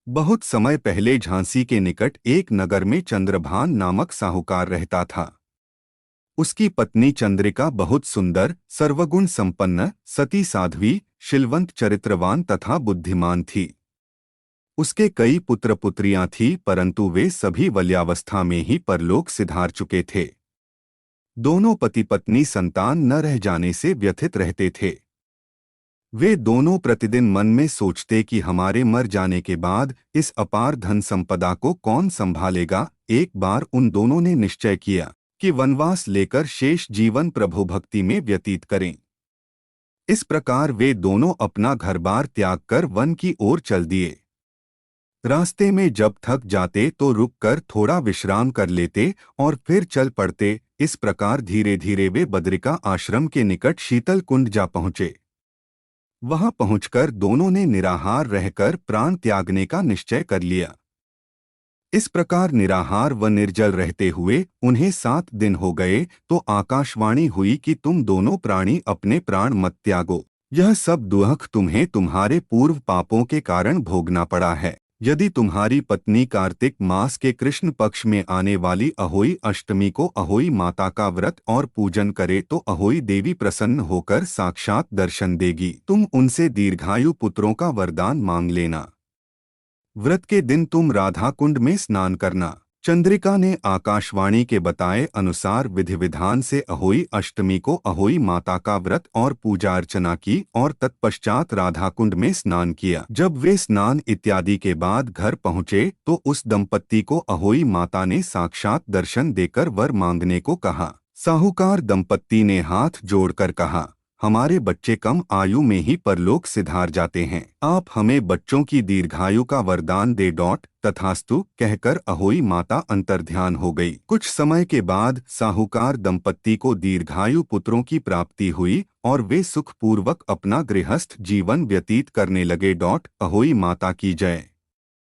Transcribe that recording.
बहुत समय पहले झांसी के निकट एक नगर में चंद्रभान नामक साहूकार रहता था। उसकी पत्नी चंद्रिका बहुत सुंदर, सर्वगुण संपन्न, सती साध्वी, शीलवंत, चरित्रवान तथा बुद्धिमान थी। उसके कई पुत्र पुत्रियां थीं, परंतु वे सभी बाल्यावस्था में ही परलोक सिधार चुके थे। दोनों पति पत्नी संतान न रह जाने से व्यथित रहते थे। वे दोनों प्रतिदिन मन में सोचते कि हमारे मर जाने के बाद इस अपार धन संपदा को कौन संभालेगा। एक बार उन दोनों ने निश्चय किया कि वनवास लेकर शेष जीवन प्रभु भक्ति में व्यतीत करें। इस प्रकार वे दोनों अपना घर-बार त्याग कर वन की ओर चल दिए। रास्ते में जब थक जाते तो रुककर थोड़ा विश्राम कर लेते और फिर चल पड़ते। इस प्रकार धीरे धीरे वे बद्रिका आश्रम के निकट शीतल कुंड जा पहुँचे। वहां पहुंचकर दोनों ने निराहार रहकर प्राण त्यागने का निश्चय कर लिया। इस प्रकार निराहार व निर्जल रहते हुए उन्हें 7 दिन हो गए तो आकाशवाणी हुई कि तुम दोनों प्राणी अपने प्राण मत त्यागो। यह सब दुख तुम्हें तुम्हारे पूर्व पापों के कारण भोगना पड़ा है। यदि तुम्हारी पत्नी कार्तिक मास के कृष्ण पक्ष में आने वाली अहोई अष्टमी को अहोई माता का व्रत और पूजन करे तो अहोई देवी प्रसन्न होकर साक्षात दर्शन देगी। तुम उनसे दीर्घायु पुत्रों का वरदान मांग लेना। व्रत के दिन तुम राधा कुंड में स्नान करना। चंद्रिका ने आकाशवाणी के बताए अनुसार विधि विधान से अहोई अष्टमी को अहोई माता का व्रत और पूजा अर्चना की और तत्पश्चात राधा कुंड में स्नान किया। जब वे स्नान इत्यादि के बाद घर पहुँचे तो उस दंपत्ति को अहोई माता ने साक्षात दर्शन देकर वर मांगने को कहा। साहूकार दंपत्ति ने हाथ जोड़कर कहा, हमारे बच्चे कम आयु में ही परलोक सिधार जाते हैं, आप हमें बच्चों की दीर्घायु का वरदान दे। तथास्तु कहकर अहोई माता अंतर्ध्यान हो गई। कुछ समय के बाद साहूकार दंपत्ति को दीर्घायु पुत्रों की प्राप्ति हुई और वे सुखपूर्वक अपना गृहस्थ जीवन व्यतीत करने लगे। अहोई माता की जय।